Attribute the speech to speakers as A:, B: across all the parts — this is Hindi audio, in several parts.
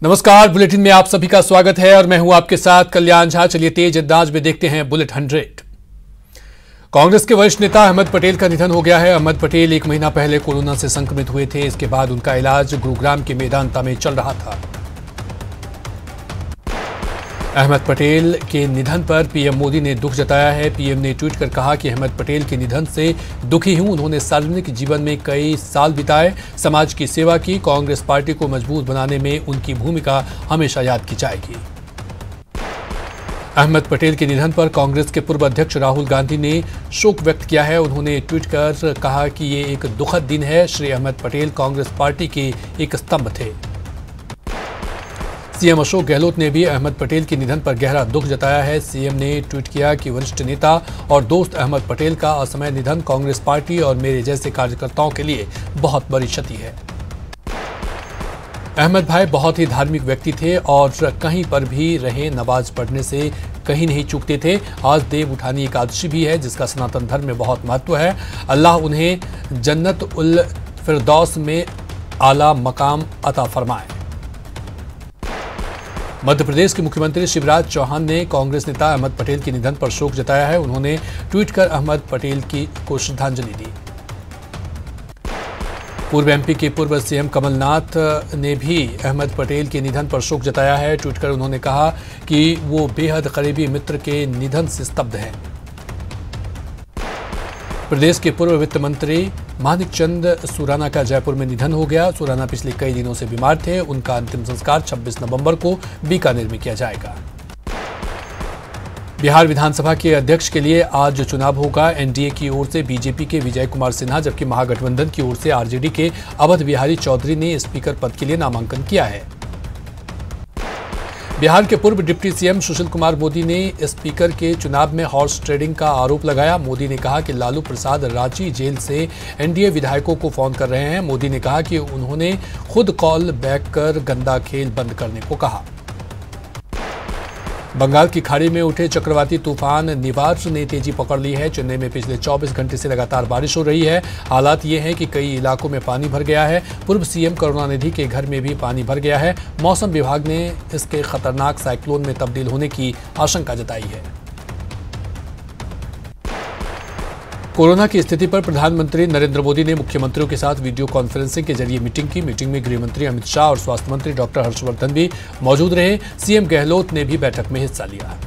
A: नमस्कार, बुलेटिन में आप सभी का स्वागत है और मैं हूं आपके साथ कल्याण झा। चलिए तेज अंदाज में देखते हैं बुलेट 100। कांग्रेस के वरिष्ठ नेता अहमद पटेल का निधन हो गया है। अहमद पटेल 1 महीना पहले कोरोना से संक्रमित हुए थे। इसके बाद उनका इलाज गुरुग्राम के मेदांता में चल रहा था। अहमद पटेल के निधन पर पीएम मोदी ने दुख जताया है। पीएम ने ट्वीट कर कहा कि अहमद पटेल के निधन से दुखी हूं। उन्होंने सार्वजनिक जीवन में कई साल बिताए, समाज की सेवा की। कांग्रेस पार्टी को मजबूत बनाने में उनकी भूमिका हमेशा याद की जाएगी। अहमद पटेल के निधन पर कांग्रेस के पूर्व अध्यक्ष राहुल गांधी ने शोक व्यक्त किया है। उन्होंने ट्वीट कर कहा कि ये एक दुखद दिन है। श्री अहमद पटेल कांग्रेस पार्टी के एक स्तंभ थे। सीएम अशोक गहलोत ने भी अहमद पटेल के निधन पर गहरा दुख जताया है। सीएम ने ट्वीट किया कि वरिष्ठ नेता और दोस्त अहमद पटेल का असमय निधन कांग्रेस पार्टी और मेरे जैसे कार्यकर्ताओं के लिए बहुत बड़ी क्षति है। अहमद भाई बहुत ही धार्मिक व्यक्ति थे और कहीं पर भी रहे नमाज पढ़ने से कहीं नहीं चूकते थे। आज देव उठानी एकादशी भी है, जिसका सनातन धर्म में बहुत महत्व है। अल्लाह उन्हें जन्नत उल फिरदौस में आला मकाम अता फरमाए। मध्य प्रदेश के मुख्यमंत्री शिवराज चौहान ने कांग्रेस नेता अहमद पटेल के निधन पर शोक जताया है। उन्होंने ट्वीट कर अहमद पटेल को श्रद्धांजलि दी। पूर्व एमपी के पूर्व सीएम कमलनाथ ने भी अहमद पटेल के निधन पर शोक जताया है। ट्वीट कर उन्होंने कहा कि वो बेहद करीबी मित्र के निधन से स्तब्ध हैं। प्रदेश के पूर्व वित्त मंत्री मानिक चंद सुराना का जयपुर में निधन हो गया। सुराना पिछले कई दिनों से बीमार थे। उनका अंतिम संस्कार 26 नवंबर को बीकानेर में किया जाएगा। बिहार विधानसभा के अध्यक्ष के लिए आज चुनाव होगा। एनडीए की ओर से बीजेपी के विजय कुमार सिन्हा, जबकि महागठबंधन की ओर से आरजेडी के अवध बिहारी चौधरी ने स्पीकर पद के लिए नामांकन किया है। बिहार के पूर्व डिप्टी सीएम सुशील कुमार मोदी ने स्पीकर के चुनाव में हॉर्स ट्रेडिंग का आरोप लगाया। मोदी ने कहा कि लालू प्रसाद रांची जेल से एनडीए विधायकों को फोन कर रहे हैं। मोदी ने कहा कि उन्होंने खुद कॉल बैक कर गंदा खेल बंद करने को कहा। बंगाल की खाड़ी में उठे चक्रवाती तूफान निवार ने तेजी पकड़ ली है। चेन्नई में पिछले 24 घंटे से लगातार बारिश हो रही है। हालात ये हैं कि कई इलाकों में पानी भर गया है। पूर्व सीएम करुणानिधि के घर में भी पानी भर गया है। मौसम विभाग ने इसके खतरनाक साइक्लोन में तब्दील होने की आशंका जताई है। कोरोना की स्थिति पर प्रधानमंत्री नरेंद्र मोदी ने मुख्यमंत्रियों के साथ वीडियो कॉन्फ्रेंसिंग के जरिए मीटिंग की। मीटिंग में गृह मंत्री अमित शाह और स्वास्थ्य मंत्री डॉक्टर हर्षवर्धन भी मौजूद रहे। सीएम गहलोत ने भी बैठक में हिस्सा लिया।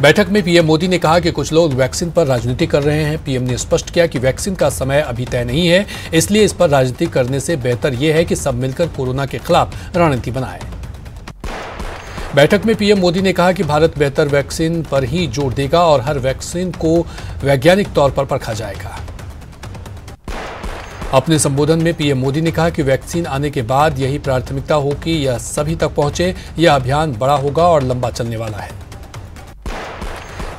A: बैठक में पीएम मोदी ने कहा कि कुछ लोग वैक्सीन पर राजनीति कर रहे हैं। पीएम ने स्पष्ट किया कि वैक्सीन का समय अभी तय नहीं है, इसलिए इस पर राजनीति करने से बेहतर यह है कि सब मिलकर कोरोना के खिलाफ रणनीति बनाएं। बैठक में पीएम मोदी ने कहा कि भारत बेहतर वैक्सीन पर ही जोर देगा और हर वैक्सीन को वैज्ञानिक तौर पर परखा जाएगा। अपने संबोधन में पीएम मोदी ने कहा कि वैक्सीन आने के बाद यही प्राथमिकता हो कि यह सभी तक पहुंचे। यह अभियान बड़ा होगा और लंबा चलने वाला है।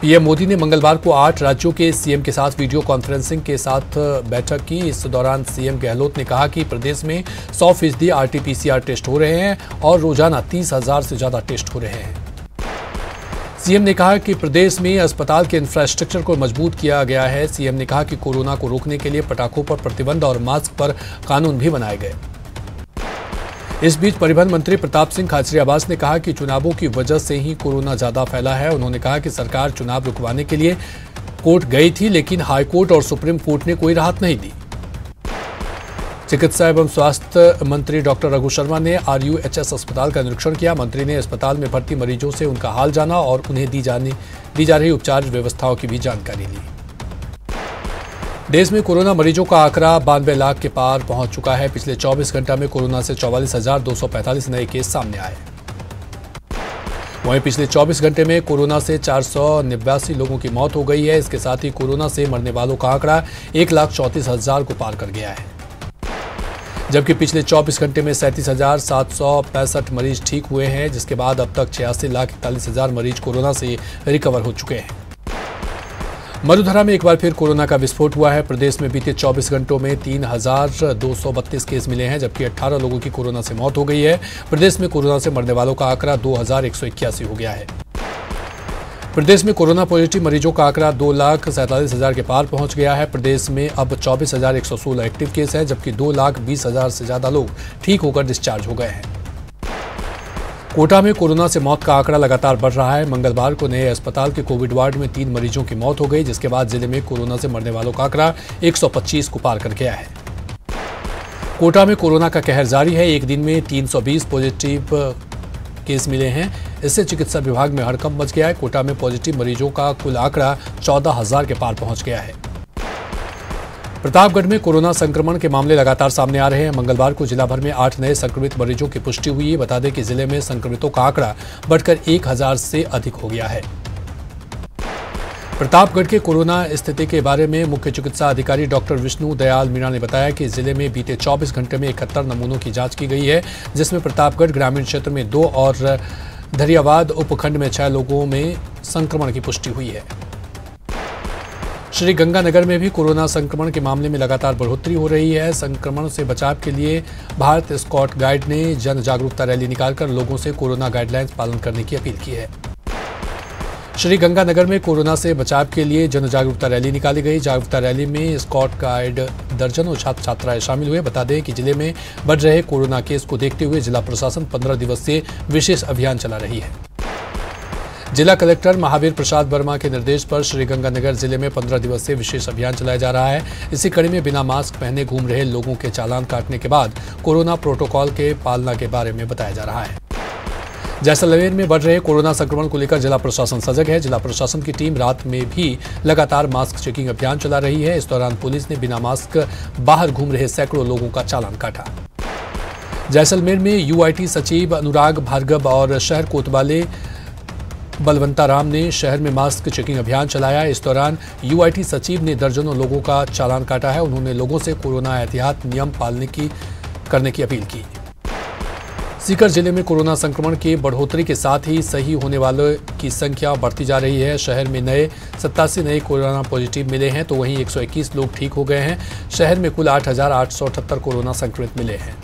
A: पीएम मोदी ने मंगलवार को 8 राज्यों के सीएम के साथ वीडियो कॉन्फ्रेंसिंग के साथ बैठक की। इस दौरान सीएम गहलोत ने कहा कि प्रदेश में 100% आरटीपीसीआर टेस्ट हो रहे हैं और रोजाना 30,000 से ज्यादा टेस्ट हो रहे हैं। सीएम ने कहा कि प्रदेश में अस्पताल के इंफ्रास्ट्रक्चर को मजबूत किया गया है। सीएम ने कहा कि कोरोना को रोकने के लिए पटाखों पर प्रतिबंध और मास्क पर कानून भी बनाए गए। इस बीच परिवहन मंत्री प्रताप सिंह खाचरियावास ने कहा कि चुनावों की वजह से ही कोरोना ज्यादा फैला है। उन्होंने कहा कि सरकार चुनाव रुकवाने के लिए कोर्ट गई थी, लेकिन हाईकोर्ट और सुप्रीम कोर्ट ने कोई राहत नहीं दी। चिकित्सा एवं स्वास्थ्य मंत्री डॉक्टर रघु शर्मा ने आरयूएचएस अस्पताल का निरीक्षण किया। मंत्री ने अस्पताल में भर्ती मरीजों से उनका हाल जाना और उन्हें दी जा रही उपचार व्यवस्थाओं की भी जानकारी ली। देश में कोरोना मरीजों का आंकड़ा 92 लाख के पार पहुंच चुका है। पिछले 24 घंटा में कोरोना से 44,245 नए केस सामने आए। वहीं पिछले 24 घंटे में कोरोना से 489 लोगों की मौत हो गई है। इसके साथ ही कोरोना से मरने वालों का आंकड़ा 1,34,000 को पार कर गया है, जबकि पिछले 24 घंटे में 37,765 मरीज ठीक हुए हैं, जिसके बाद अब तक 86,41,000 मरीज कोरोना से रिकवर हो चुके हैं। मधुधरा में एक बार फिर कोरोना का विस्फोट हुआ है। प्रदेश में बीते 24 घंटों में 3,232 केस मिले हैं, जबकि 18 लोगों की कोरोना से मौत हो गई है। प्रदेश में कोरोना से मरने वालों का आंकड़ा 2,181 हो गया है। प्रदेश में कोरोना पॉजिटिव मरीजों का आंकड़ा 2,47,000 के पार पहुंच गया है। प्रदेश में अब 24,116 एक्टिव केस हैं, जबकि 2,20,000 से ज्यादा लोग ठीक होकर डिस्चार्ज हो गए हैं। कोटा में कोरोना से मौत का आंकड़ा लगातार बढ़ रहा है। मंगलवार को नए अस्पताल के कोविड वार्ड में 3 मरीजों की मौत हो गई, जिसके बाद जिले में कोरोना से मरने वालों का आंकड़ा 125 को पार कर गया है। कोटा में कोरोना का कहर जारी है। एक दिन में 320 पॉजिटिव केस मिले हैं। इससे चिकित्सा विभाग में हड़कंप मच गया है। कोटा में पॉजिटिव मरीजों का कुल आंकड़ा 14,000 के पार पहुंच गया है। प्रतापगढ़ में कोरोना संक्रमण के मामले लगातार सामने आ रहे हैं। मंगलवार को जिला भर में 8 नए संक्रमित मरीजों की पुष्टि हुई है। बता दें कि जिले में संक्रमितों का आंकड़ा बढ़कर 1,000 से अधिक हो गया है। प्रतापगढ़ के कोरोना स्थिति के बारे में मुख्य चिकित्सा अधिकारी डॉक्टर विष्णु दयाल मीणा ने बताया कि जिले में बीते 24 घंटे में 71 नमूनों की जांच की गई है, जिसमें प्रतापगढ़ ग्रामीण क्षेत्र में 2 और धरियावाद उपखंड में 6 लोगों में संक्रमण की पुष्टि हुई है। श्री गंगानगर में भी कोरोना संक्रमण के मामले में लगातार बढ़ोतरी हो रही है। संक्रमण से बचाव के लिए भारत स्काउट गाइड ने जन जागरूकता रैली निकालकर लोगों से कोरोना गाइडलाइंस पालन करने की अपील की है। श्री गंगानगर में कोरोना से बचाव के लिए जन जागरूकता रैली निकाली गई। जागरूकता रैली में स्काउट गाइड दर्जनों छात्र छात्राएं शामिल हुए। बता दें कि जिले में बढ़ रहे कोरोना केस को देखते हुए जिला प्रशासन 15 दिवसीय विशेष अभियान चला रही है। जिला कलेक्टर महावीर प्रसाद वर्मा के निर्देश पर श्रीगंगानगर जिले में 15 दिवसीय विशेष अभियान चलाया जा रहा है। इसी कड़ी में बिना मास्क पहने घूम रहे लोगों के चालान काटने के बाद कोरोना प्रोटोकॉल के पालना के बारे में बताया जा रहा है। जैसलमेर में बढ़ रहे कोरोना संक्रमण को लेकर जिला प्रशासन सजग है। जिला प्रशासन की टीम रात में भी लगातार मास्क चेकिंग अभियान चला रही है। इस दौरान पुलिस ने बिना मास्क बाहर घूम रहे सैकड़ों लोगों का चालान काटा। जैसलमेर में यूआईटी सचिव अनुराग भार्गव और शहर कोतवाली बलवंता राम ने शहर में मास्क चेकिंग अभियान चलाया। इस दौरान यूआईटी सचिव ने दर्जनों लोगों का चालान काटा है। उन्होंने लोगों से कोरोना एहतियात नियम पालने करने की अपील की। सीकर जिले में कोरोना संक्रमण की बढ़ोतरी के साथ ही सही होने वालों की संख्या बढ़ती जा रही है। शहर में 87 नए कोरोना पॉजिटिव मिले हैं, तो वहीं 121 लोग ठीक हो गए हैं। शहर में कुल 8,878 कोरोना संक्रमित मिले हैं।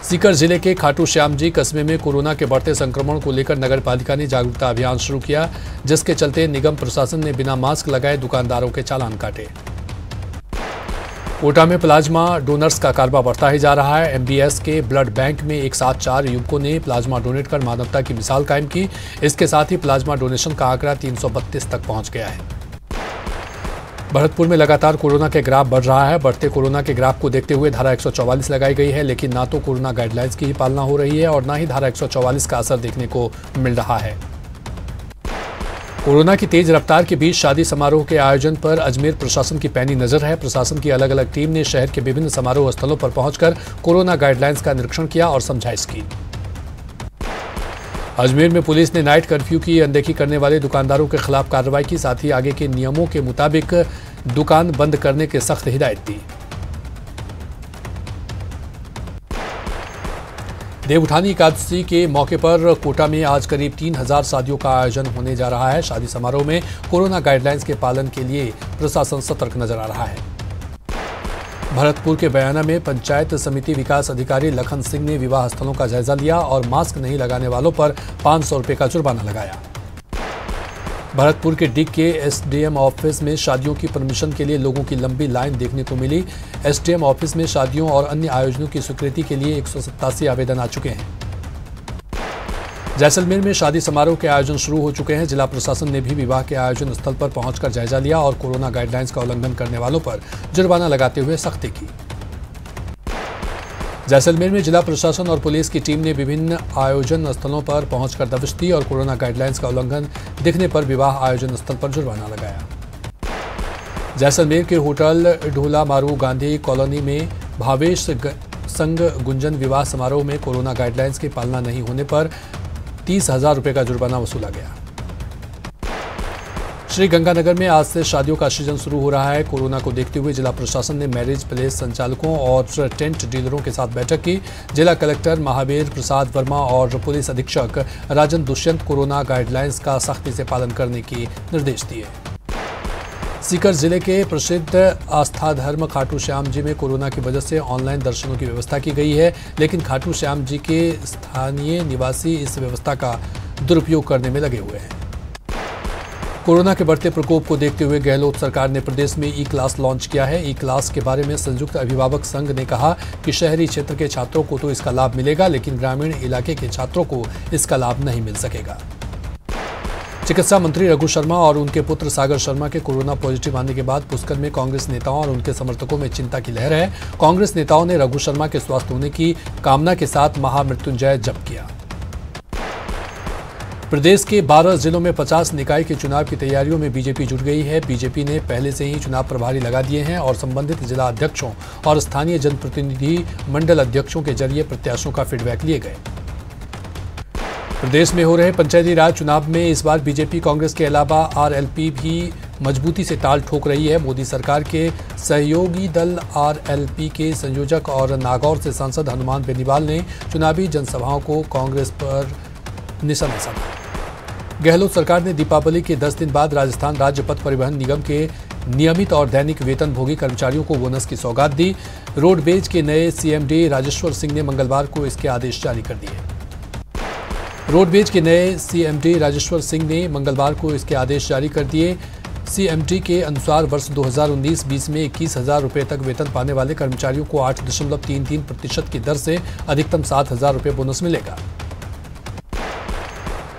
A: सीकर जिले के खाटू श्याम जी कस्बे में कोरोना के बढ़ते संक्रमण को लेकर नगर पालिका ने जागरूकता अभियान शुरू किया, जिसके चलते निगम प्रशासन ने बिना मास्क लगाए दुकानदारों के चालान काटे। कोटा में प्लाज्मा डोनर्स का कारोबार बढ़ता ही जा रहा है। एमबीएस के ब्लड बैंक में एक साथ 4 युवकों ने प्लाज्मा डोनेट कर मानवता की मिसाल कायम की। इसके साथ ही प्लाज्मा डोनेशन का आंकड़ा 332 तक पहुंच गया है। भरतपुर में लगातार कोरोना के ग्राफ बढ़ रहा है। बढ़ते कोरोना के ग्राफ को देखते हुए धारा 144 लगाई गई है, लेकिन ना तो कोरोना गाइडलाइंस की ही पालना हो रही है और ना ही धारा 144 का असर देखने को मिल रहा है। कोरोना की तेज रफ्तार के बीच शादी समारोह के आयोजन पर अजमेर प्रशासन की पैनी नजर है। प्रशासन की अलग अलग टीम ने शहर के विभिन्न समारोह स्थलों पर पहुंचकर कोरोना गाइडलाइंस का निरीक्षण किया और समझाइश की। अजमेर में पुलिस ने नाइट कर्फ्यू की अनदेखी करने वाले दुकानदारों के खिलाफ कार्रवाई की, साथ ही आगे के नियमों के मुताबिक दुकान बंद करने की सख्त हिदायत दी। देवउठानी एकादशी के मौके पर कोटा में आज करीब 3,000 शादियों का आयोजन होने जा रहा है। शादी समारोह में कोरोना गाइडलाइंस के पालन के लिए प्रशासन सतर्क नजर आ रहा है। भरतपुर के बयाना में पंचायत समिति विकास अधिकारी लखन सिंह ने विवाह स्थलों का जायजा लिया और मास्क नहीं लगाने वालों पर 500 रुपये का जुर्माना लगाया। भरतपुर के डिग के एसडीएम ऑफिस में शादियों की परमिशन के लिए लोगों की लंबी लाइन देखने को मिली। एसडीएम ऑफिस में शादियों और अन्य आयोजनों की स्वीकृति के लिए 187 आवेदन आ चुके हैं। जैसलमेर में शादी समारोह के आयोजन शुरू हो चुके हैं। जिला प्रशासन ने भी विवाह के आयोजन स्थल पर पहुंचकर जायजा लिया और कोरोना गाइडलाइंस का उल्लंघन करने वालों पर जुर्माना लगाते हुए सख्ती की। जैसलमेर में जिला प्रशासन और पुलिस की टीम ने विभिन्न आयोजन स्थलों पर पहुंचकर दबिश दी और कोरोना गाइडलाइंस का उल्लंघन दिखने पर विवाह आयोजन स्थल पर जुर्माना लगाया। जैसलमेर के होटल ढोला मारू गांधी कॉलोनी में भावेश संघ गुंजन विवाह समारोह में कोरोना गाइडलाइंस की पालना नहीं होने पर 30,000 रुपये का जुर्माना वसूला गया। श्री गंगानगर में आज से शादियों का सीजन शुरू हो रहा है। कोरोना को देखते हुए जिला प्रशासन ने मैरिज प्लेस संचालकों और टेंट डीलरों के साथ बैठक की। जिला कलेक्टर महावीर प्रसाद वर्मा और पुलिस अधीक्षक राजन दुष्यंत कोरोना गाइडलाइंस का सख्ती से पालन करने के निर्देश दिए। सीकर जिले के प्रसिद्ध आस्था धर्म खाटू श्याम जी में कोरोना की वजह से ऑनलाइन दर्शनों की व्यवस्था की गई है, लेकिन खाटू श्याम जी के स्थानीय निवासी इस व्यवस्था का दुरुपयोग करने में लगे हुए हैं। कोरोना के बढ़ते प्रकोप को देखते हुए गहलोत सरकार ने प्रदेश में ई क्लास लॉन्च किया है। ई क्लास के बारे में संयुक्त अभिभावक संघ ने कहा कि शहरी क्षेत्र के छात्रों को तो इसका लाभ मिलेगा, लेकिन ग्रामीण इलाके के छात्रों को इसका लाभ नहीं मिल सकेगा। चिकित्सा मंत्री रघु शर्मा और उनके पुत्र सागर शर्मा के कोरोना पॉजिटिव आने के बाद पुष्कर में कांग्रेस नेताओं और उनके समर्थकों में चिंता की लहर है। कांग्रेस नेताओं ने रघु शर्मा के स्वस्थ होने की कामना के साथ महामृत्युंजय जप किया। प्रदेश के 12 जिलों में 50 निकाय के चुनाव की तैयारियों में बीजेपी जुट गई है। बीजेपी ने पहले से ही चुनाव प्रभारी लगा दिए हैं और संबंधित जिला अध्यक्षों और स्थानीय जनप्रतिनिधि मंडल अध्यक्षों के जरिए प्रत्याशियों का फीडबैक लिए गए। प्रदेश में हो रहे पंचायती राज चुनाव में इस बार बीजेपी कांग्रेस के अलावा आरएलपी भी मजबूती से ताल ठोक रही है। मोदी सरकार के सहयोगी दल आरएलपी के संयोजक और नागौर से सांसद हनुमान बेनीवाल ने चुनावी जनसभाओं को कांग्रेस पर निशाना साधा। गहलोत सरकार ने दीपावली के 10 दिन बाद राजस्थान राज्य पथ परिवहन निगम के नियमित और दैनिक वेतनभोगी कर्मचारियों को बोनस की सौगात दी। रोडवेज के नए सीएमडी राजेश्वर सिंह ने मंगलवार को इसके आदेश जारी कर दिए। रोडवेज के नए सीएमडी राजेश्वर सिंह ने मंगलवार को इसके आदेश जारी कर दिए। सीएमडी के अनुसार वर्ष 2019-20 में 21,000 रुपये तक वेतन पाने वाले कर्मचारियों को 8.33% की दर से अधिकतम 7,000 रुपये बोनस मिलेगा।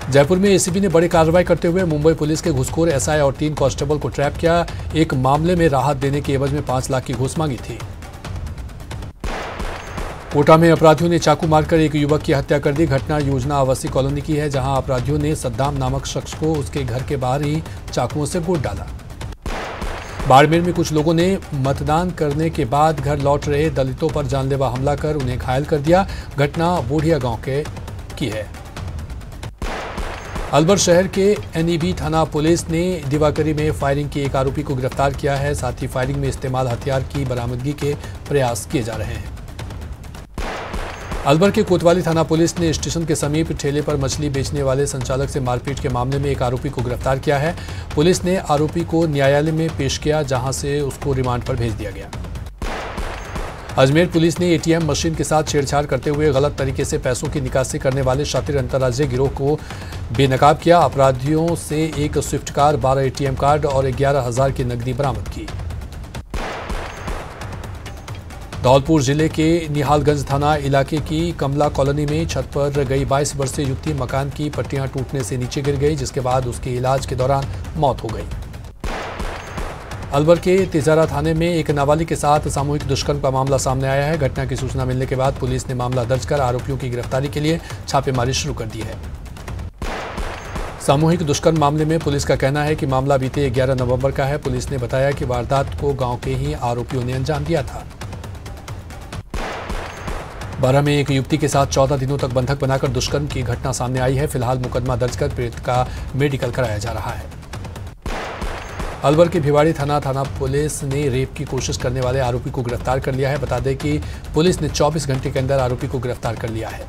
A: जयपुर में एसीबी ने बड़ी कार्रवाई करते हुए मुंबई पुलिस के घूसखोर एसआई और 3 कांस्टेबल को ट्रैप किया। एक मामले में राहत देने के एवज में 5 लाख की घूस मांगी थी। कोटा में अपराधियों ने चाकू मारकर एक युवक की हत्या कर दी। घटना योजना आवासीय कॉलोनी की है, जहां अपराधियों ने सद्दाम नामक शख्स को उसके घर के बाहर ही चाकुओं से गोद डाला। बाड़मेर में कुछ लोगों ने मतदान करने के बाद घर लौट रहे दलितों पर जानलेवा हमला कर उन्हें घायल कर दिया। घटना बोढ़िया गांव की है। अलवर शहर के एनईबी थाना पुलिस ने दिवाकरी में फायरिंग के एक आरोपी को गिरफ्तार किया है। साथ ही फायरिंग में इस्तेमाल हथियार की बरामदगी के प्रयास किए जा रहे हैं। अलवर के कोतवाली थाना पुलिस ने स्टेशन के समीप ठेले पर मछली बेचने वाले संचालक से मारपीट के मामले में एक आरोपी को गिरफ्तार किया है। पुलिस ने आरोपी को न्यायालय में पेश किया, जहां से उसको रिमांड पर भेज दिया गया। अजमेर पुलिस ने एटीएम मशीन के साथ छेड़छाड़ करते हुए गलत तरीके से पैसों की निकासी करने वाले शातिर अंतर्राज्यीय गिरोह को बेनकाब किया। अपराधियों से एक स्विफ्ट कार, 12 एटीएम कार्ड और 11,000 की नकदी बरामद की। धौलपुर जिले के निहालगंज थाना इलाके की कमला कॉलोनी में छत पर गई 22 वर्षीय युवती मकान की पट्टियां टूटने से नीचे गिर गई, जिसके बाद उसके इलाज के दौरान मौत हो गई। अलवर के तिजारा थाने में एक नाबालिग के साथ सामूहिक दुष्कर्म का मामला सामने आया है। घटना की सूचना मिलने के बाद पुलिस ने मामला दर्ज कर आरोपियों की गिरफ्तारी के लिए छापेमारी शुरू कर दी है। सामूहिक दुष्कर्म मामले में पुलिस का कहना है कि मामला बीते 11 नवंबर का है। पुलिस ने बताया कि वारदात को गांव के ही आरोपियों ने अंजाम दिया था। बारह में एक युवती के साथ 14 दिनों तक बंधक बनाकर दुष्कर्म की घटना सामने आई है। फिलहाल मुकदमा दर्ज कर पीड़ित का मेडिकल कराया जा रहा है। अलवर के भिवाड़ी थाना पुलिस ने रेप की कोशिश करने वाले आरोपी को गिरफ्तार कर लिया है। बता दें कि पुलिस ने 24 घंटे के अंदर आरोपी को गिरफ्तार कर लिया है।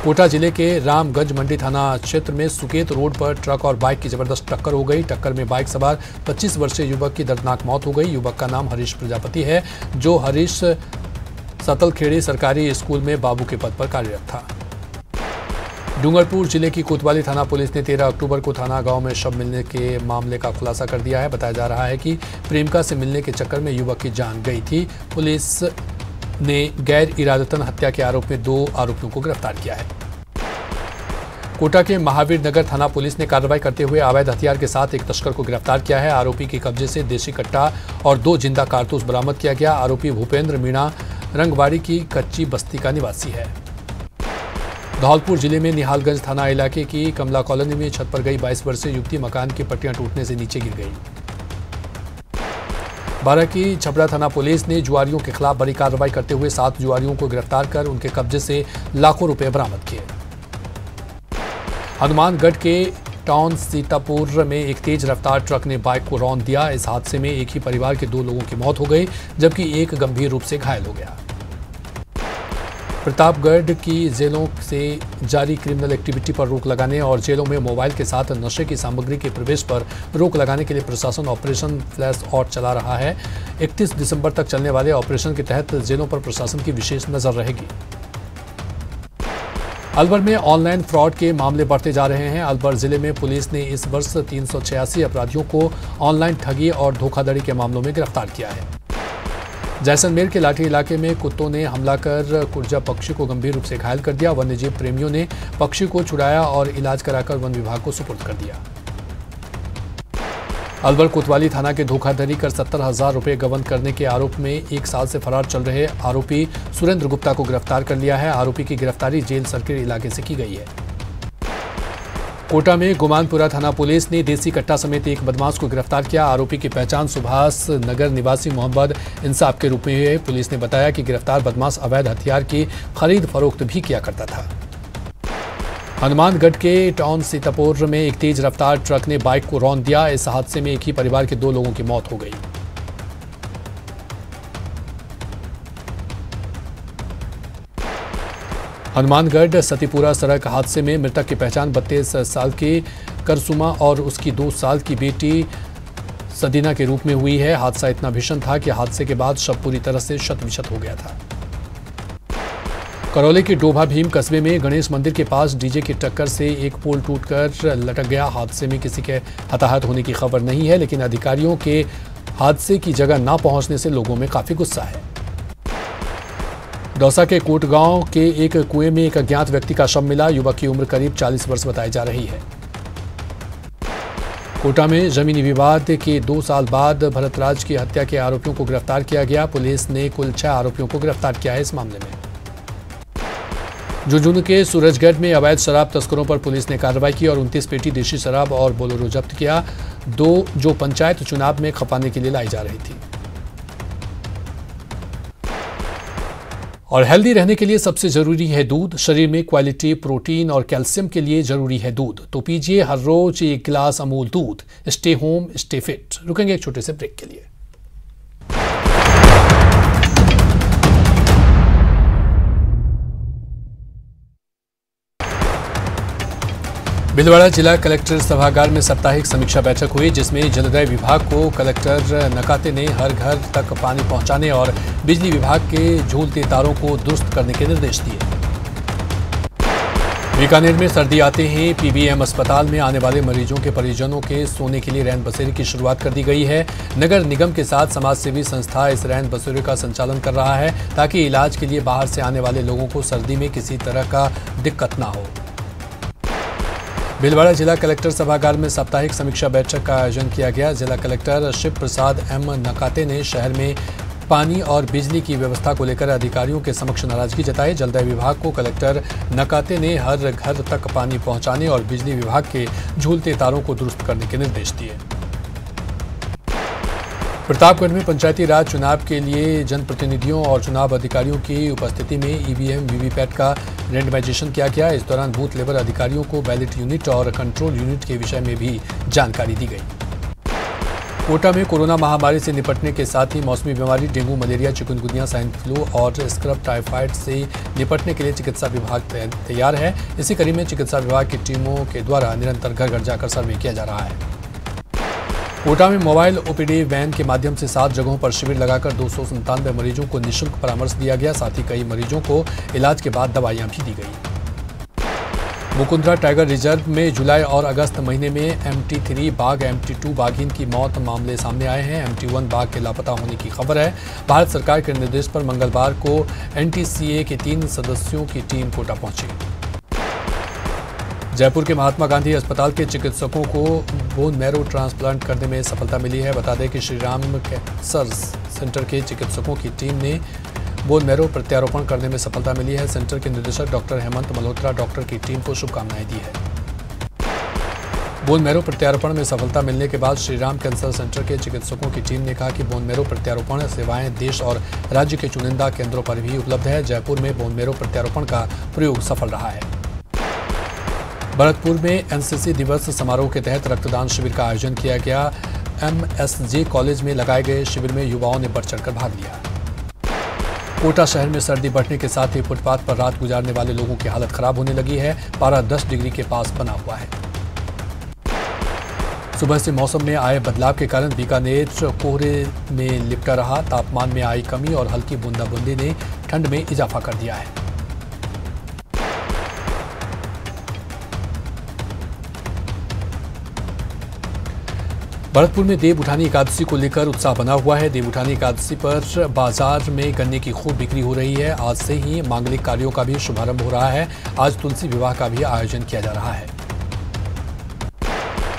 A: कोटा जिले के रामगंज मंडी थाना क्षेत्र में सुकेत रोड पर ट्रक और बाइक की जबरदस्त टक्कर हो गई। टक्कर में बाइक सवार 25 वर्षीय युवक की दर्दनाक मौत हो गई। युवक का नाम हरीश प्रजापति है, जो हरीश सतलखेड़ी सरकारी स्कूल में बाबू के पद पर कार्यरत था। डूंगरपुर जिले की कोतवाली थाना पुलिस ने 13 अक्टूबर को थाना गांव में शव मिलने के मामले का खुलासा कर दिया है। बताया जा रहा है कि प्रेमिका से मिलने के चक्कर में युवक की जान गई थी। पुलिस ने गैर इरादतन हत्या के आरोप में 2 आरोपियों को गिरफ्तार किया है। कोटा के महावीर नगर थाना पुलिस ने कार्रवाई करते हुए अवैध हथियार के साथ एक तस्कर को गिरफ्तार किया है। आरोपी के कब्जे से देशी कट्टा और 2 जिंदा कारतूस बरामद किया गया। आरोपी भूपेंद्र मीणा रंगवाड़ी की कच्ची बस्ती का निवासी है। धौलपुर जिले में निहालगंज थाना इलाके की कमला कॉलोनी में छत पर गई 22 वर्षीय युवती मकान की पट्टियां टूटने से नीचे गिर गई। बारह की छपरा थाना पुलिस ने जुआरियों के खिलाफ बड़ी कार्रवाई करते हुए 7 जुआरियों को गिरफ्तार कर उनके कब्जे से लाखों रुपए बरामद किए। हनुमानगढ़ के टाउन सीतापुर में एक तेज रफ्तार ट्रक ने बाइक को रौंद दिया। इस हादसे में एक ही परिवार के 2 लोगों की मौत हो गई, जबकि एक गंभीर रूप से घायल हो गया। प्रतापगढ़ की जेलों से जारी क्रिमिनल एक्टिविटी पर रोक लगाने और जेलों में मोबाइल के साथ नशे की सामग्री के प्रवेश पर रोक लगाने के लिए प्रशासन ऑपरेशन फ्लैश आउट चला रहा है। 31 दिसंबर तक चलने वाले ऑपरेशन के तहत जेलों पर प्रशासन की विशेष नजर रहेगी। अलवर में ऑनलाइन फ्रॉड के मामले बढ़ते जा रहे हैं। अलवर जिले में पुलिस ने इस वर्ष 386 अपराधियों को ऑनलाइन ठगी और धोखाधड़ी के मामलों में गिरफ्तार किया है। जैसलमेर के लाठी इलाके में कुत्तों ने हमला कर कुर्जा पक्षी को गंभीर रूप से घायल कर दिया। वन्यजीव प्रेमियों ने पक्षी को छुड़ाया और इलाज कराकर वन विभाग को सुपुर्द कर दिया। अलवर कोतवाली थाना के धोखाधड़ी कर 70,000 रुपये गबन करने के आरोप में 1 साल से फरार चल रहे आरोपी सुरेंद्र गुप्ता को गिरफ्तार कर लिया है। आरोपी की गिरफ्तारी जेल सर्किट इलाके से की गई है। कोटा में गुमानपुरा थाना पुलिस ने देसी कट्टा समेत एक बदमाश को गिरफ्तार किया। आरोपी की पहचान सुभाष नगर निवासी मोहम्मद इंसाफ के रूप में हुई है। पुलिस ने बताया कि गिरफ्तार बदमाश अवैध हथियार की खरीद फरोख्त भी किया करता था। हनुमानगढ़ के टाउन सीतापुर में एक तेज रफ्तार ट्रक ने बाइक को रौंद दिया। इस हादसे में एक ही परिवार के 2 लोगों की मौत हो गई। हनुमानगढ़ सतीपुरा सड़क हादसे में मृतक की पहचान 32 साल की करसुमा और उसकी 2 साल की बेटी सदीना के रूप में हुई है। हादसा इतना भीषण था कि हादसे के बाद शव पूरी तरह से क्षत-विक्षत हो गया था। करौली के डोभा भीम कस्बे में गणेश मंदिर के पास डीजे की टक्कर से एक पोल टूटकर लटक गया। हादसे में किसी के हताहत होने की खबर नहीं है, लेकिन अधिकारियों के हादसे की जगह न पहुंचने से लोगों में काफी गुस्सा है। दौसा के कोटगांव के एक कुएं में एक अज्ञात व्यक्ति का शव मिला। युवक की उम्र करीब 40 वर्ष बताई जा रही है। कोटा में जमीनी विवाद के 2 साल बाद भरतराज की हत्या के आरोपियों को गिरफ्तार किया गया। पुलिस ने कुल 6 आरोपियों को गिरफ्तार किया है। इस मामले में झुंझुनू के सूरजगढ़ में अवैध शराब तस्करों पर पुलिस ने कार्रवाई की और 29 पेटी देशी शराब और बोलेरो जब्त किया, जो पंचायत चुनाव में खपाने के लिए लाई जा रही थी। और हेल्दी रहने के लिए सबसे जरूरी है दूध। शरीर में क्वालिटी, प्रोटीन और कैल्शियम के लिए जरूरी है दूध। तो पीजिए हर रोज 1 गिलास अमूल दूध। Stay home, stay fit. रुकेंगे एक छोटे से ब्रेक के लिए। भीलवाड़ा जिला कलेक्टर सभागार में साप्ताहिक समीक्षा बैठक हुई, जिसमें जलदाय विभाग को कलेक्टर नकाते ने हर घर तक पानी पहुंचाने और बिजली विभाग के झूलते तारों को दुरुस्त करने के निर्देश दिए। बीकानेर में सर्दी आते ही पीबीएम अस्पताल में आने वाले मरीजों के परिजनों के सोने के लिए रैन बसेरे की शुरुआत कर दी गई है। नगर निगम के साथ समाजसेवी संस्था इस रैन बसेरे का संचालन कर रहा है, ताकि इलाज के लिए बाहर से आने वाले लोगों को सर्दी में किसी तरह का दिक्कत न हो। भीलवाड़ा जिला कलेक्टर सभागार में साप्ताहिक समीक्षा बैठक का आयोजन किया गया। जिला कलेक्टर शिव प्रसाद एम नकाते ने शहर में पानी और बिजली की व्यवस्था को लेकर अधिकारियों के समक्ष नाराजगी जताई। जलदाय विभाग को कलेक्टर नकाते ने हर घर तक पानी पहुंचाने और बिजली विभाग के झूलते तारों को दुरुस्त करने के निर्देश दिए। प्रतापगढ़ में पंचायती राज चुनाव के लिए जनप्रतिनिधियों और चुनाव अधिकारियों की उपस्थिति में ईवीएम वीवीपैट का रेंडमाइजेशन किया गया। इस दौरान बूथ लेवल अधिकारियों को बैलेट यूनिट और कंट्रोल यूनिट के विषय में भी जानकारी दी गई। कोटा में कोरोना महामारी से निपटने के साथ ही मौसमी बीमारी dengue, malaria, chikungunya, swine flu और स्क्रब टाइफाइड से निपटने के लिए चिकित्सा विभाग तैयार है। इसी कड़ी में चिकित्सा विभाग की टीमों के द्वारा निरंतर घर घर जाकर सर्वे किया जा रहा है। कोटा में मोबाइल ओपीडी वैन के माध्यम से 7 जगहों पर शिविर लगाकर 297 मरीजों को निःशुल्क परामर्श दिया गया। साथ ही कई मरीजों को इलाज के बाद दवाइयां भी दी गई। मुकुंदरा टाइगर रिजर्व में जुलाई और अगस्त महीने में MT3 बाघ, MT2 बाघिन की मौत मामले सामने आए हैं। MT1 बाघ के लापता होने की खबर है। भारत सरकार के निर्देश पर मंगलवार को NTCA के 3 सदस्यों की टीम कोटा पहुंची। जयपुर के महात्मा गांधी अस्पताल के चिकित्सकों को बोन मैरो ट्रांसप्लांट करने में सफलता मिली है। बता दें कि श्रीराम कैंसर सेंटर के चिकित्सकों की टीम ने बोन मैरो प्रत्यारोपण करने में सफलता मिली है। सेंटर के निदेशक डॉक्टर हेमंत मल्होत्रा डॉक्टर की टीम को शुभकामनाएं दी है। बोन मैरो प्रत्यारोपण में सफलता मिलने के बाद श्रीराम कैंसर सेंटर के चिकित्सकों की टीम ने कहा कि बोन मैरो प्रत्यारोपण सेवाएं देश और राज्य के चुनिंदा केंद्रों पर भी उपलब्ध है। जयपुर में बोन मैरो प्रत्यारोपण का प्रयोग सफल रहा है। भरतपुर में एनसीसी दिवस समारोह के तहत रक्तदान शिविर का आयोजन किया गया। MSJ कॉलेज में लगाए गए शिविर में युवाओं ने बढ़ चढ़कर भाग लिया। कोटा शहर में सर्दी बढ़ने के साथ ही फुटपाथ पर रात गुजारने वाले लोगों की हालत खराब होने लगी है। पारा 10 डिग्री के पास बना हुआ है। सुबह से मौसम में आए बदलाव के कारण बीकानेर कोहरे में लिपटा रहा। तापमान में आई कमी और हल्की बूंदाबूंदी ने ठंड में इजाफा कर दिया है। भरतपुर में देव उठानी एकादशी को लेकर उत्साह बना हुआ है। देव उठानी एकादशी पर बाजार में गन्ने की खूब बिक्री हो रही है। आज से ही मांगलिक कार्यों का भी शुभारंभ हो रहा है। आज तुलसी विवाह का भी आयोजन किया जा रहा है।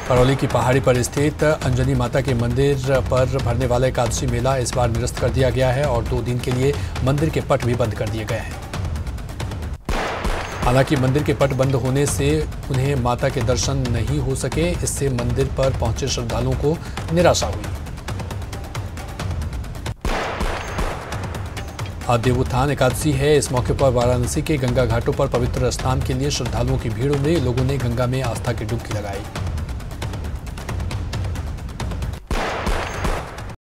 A: करौली की पहाड़ी पर स्थित अंजनी माता के मंदिर पर भरने वाला एकादशी मेला इस बार निरस्त कर दिया गया है और 2 दिन के लिए मंदिर के पट भी बंद कर दिए गए हैं। हालांकि मंदिर के पट बंद होने से उन्हें माता के दर्शन नहीं हो सके। इससे मंदिर पर पहुंचे श्रद्धालुओं को निराशा हुई। आज देवोत्थान एकादशी है। इस मौके पर वाराणसी के गंगा घाटों पर पवित्र स्नान के लिए श्रद्धालुओं की भीड़ उमड़ी। लोगों ने गंगा में आस्था की डुबकी लगाई।